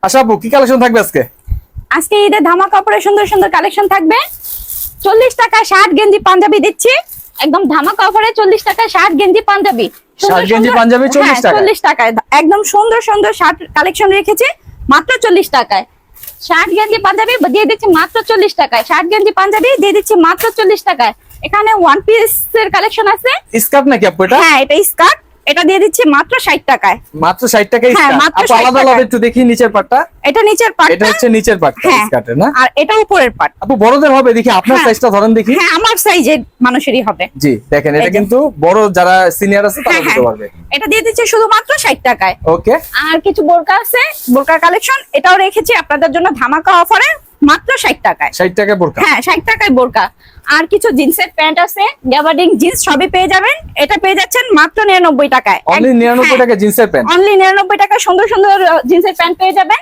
আশা আপু কি কালেকশন থাকবে আজকে? আজকে ঈদের ধামাকা অফারে সুন্দর সুন্দর কালেকশন থাকবে। 40 টাকা শার্ট গেঞ্জি পাঞ্জাবি দিচ্ছি একদম ধামাকা অফারে। 40 টাকা শার্ট গেঞ্জি পাঞ্জাবি, শার্ট গেঞ্জি পাঞ্জাবি 40 টাকা। 40 টাকায় একদম সুন্দর সুন্দর শার্ট কালেকশন রেখেছি মাত্র 40 টাকায়। শার্ট গেঞ্জি পাঞ্জাবি দিয়ে দিচ্ছি মাত্র 40 টাকায়। শার্ট গেঞ্জি পাঞ্জাবি দিয়ে দিচ্ছি মাত্র 40 টাকায়। এখানে ওয়ান পিস এর কালেকশন আছে। স্কার্ট নাকি আপু এটা? হ্যাঁ, এটা স্কার্ট। এটা দিয়ে দিচ্ছি মাত্র 60 টাকায়। মাত্র 60 টাকায় হ্যাঁ, স্কার্ট। মাত্র আপু 60 আলাদা আলাদা একটু দেখি নিচের পাটটা। এটা নিচের পাট, এটা হচ্ছে নিচের পাটটা হ্যাঁ, স্কার্টের না? আর এটা উপরের পাট। আপু বড়দের হবে দেখি, আপনার হ্যাঁ। সাইজটা ধরেন দেখি। হ্যাঁ, আমার সাইজের মানুষেরই হবে। জি দেখেন, এটা এই যে। কিন্তু বড় যারা সিনিয়র আছে তারা হ্যাঁ, দিতে পারবে। এটা দিয়ে দিচ্ছি শুধুমাত্র 60 টাকায়। ওকে, আর কিছু বোরকা আছে, বোরকার কালেকশন এটাও রেখেছি আপনাদের জন্য ধামাকা অফারে মাত্র 60 টাকায়। 60 টাকায় বোরকা। হ্যাঁ, 60 টাকায় বোরকা। আর কিছু জিন্সের প্যান্ট আছে, গ্যাবার্ডিং জিন্স সবই পেয়ে যাবেন। এটা পেয়ে যাচ্ছেন মাত্র 99 টাকায়। অনলি 99 টাকা জিন্সের প্যান্ট। অনলি 99 টাকায় সুন্দর সুন্দর জিন্সের প্যান্ট পেয়ে যাবেন।